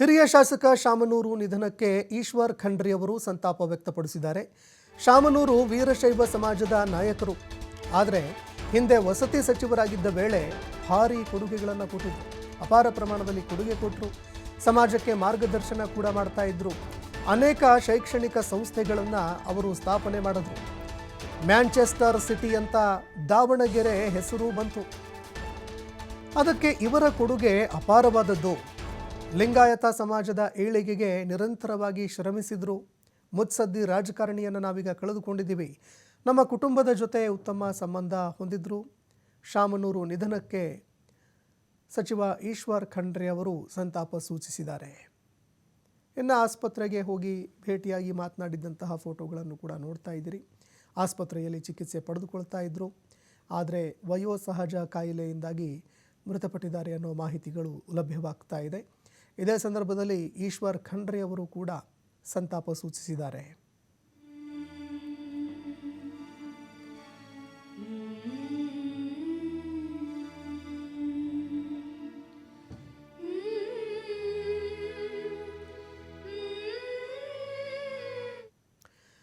ಹಿರಿಯ ಶಾಸಕ ಶಾಮನೂರು ನಿಧನಕ್ಕೆ ಈಶ್ವರ್ ಖಂಡ್ರೆ ಅವರು ಸಂತಾಪ ವ್ಯಕ್ತಪಡಿಸಿದ್ದಾರೆ. ಶಾಮನೂರು ವೀರಶೈವ ಸಮಾಜದ ನಾಯಕರು. ಆದರೆ ಹಿಂದೆ ವಸತಿ ಸಚಿವರಾಗಿದ್ದ ವೇಳೆ ಭಾರೀ ಕೊಡುಗೆಗಳನ್ನು ಕೊಟ್ಟಿದ್ದರು. ಅಪಾರ ಪ್ರಮಾಣದಲ್ಲಿ ಕೊಡುಗೆ ಕೊಟ್ಟರು. ಸಮಾಜಕ್ಕೆ ಮಾರ್ಗದರ್ಶನ ಕೂಡ ಮಾಡ್ತಾ ಇದ್ರು. ಅನೇಕ ಶೈಕ್ಷಣಿಕ ಸಂಸ್ಥೆಗಳನ್ನು ಅವರು ಸ್ಥಾಪನೆ ಮಾಡಿದ್ರು. ಮ್ಯಾಂಚೆಸ್ಟರ್ ಸಿಟಿ ಅಂತ ದಾವಣಗೆರೆ ಹೆಸರು ಬಂತು. ಅದಕ್ಕೆ ಇವರ ಕೊಡುಗೆ ಅಪಾರವಾದದ್ದು. ಲಿಂಗಾಯತ ಸಮಾಜದ ಏಳಿಗೆಗೆ ನಿರಂತರವಾಗಿ ಶ್ರಮಿಸಿದ್ರು. ಮುತ್ಸದ್ದಿ ರಾಜಕಾರಣಿಯನ್ನು ನಾವೀಗ ಕಳೆದುಕೊಂಡಿದ್ದೀವಿ. ನಮ್ಮ ಕುಟುಂಬದ ಜೊತೆ ಉತ್ತಮ ಸಂಬಂಧ ಹೊಂದಿದ್ರು. ಶಾಮನೂರು ನಿಧನಕ್ಕೆ ಸಚಿವ ಈಶ್ವರ್ ಖಂಡ್ರೆ ಅವರು ಸಂತಾಪ ಸೂಚಿಸಿದ್ದಾರೆ. ಇನ್ನು ಆಸ್ಪತ್ರೆಗೆ ಹೋಗಿ ಭೇಟಿಯಾಗಿ ಮಾತನಾಡಿದಂತಹ ಫೋಟೋಗಳನ್ನು ಕೂಡ ನೋಡ್ತಾ ಇದ್ದೀರಿ. ಆಸ್ಪತ್ರೆಯಲ್ಲಿ ಚಿಕಿತ್ಸೆ ಪಡೆದುಕೊಳ್ತಾ ಇದ್ದರು. ಆದರೆ ವಯೋಸಹಜ ಕಾಯಿಲೆಯಿಂದಾಗಿ ಮೃತಪಟ್ಟಿದ್ದಾರೆ ಅನ್ನೋ ಮಾಹಿತಿಗಳು ಲಭ್ಯವಾಗ್ತಾ ಇದೆ. ಇದೇ ಸಂದರ್ಭದಲ್ಲಿ ಈಶ್ವರ್ ಖಂಡ್ರೆ ಅವರು ಕೂಡ ಸಂತಾಪ ಸೂಚಿಸಿದ್ದಾರೆ.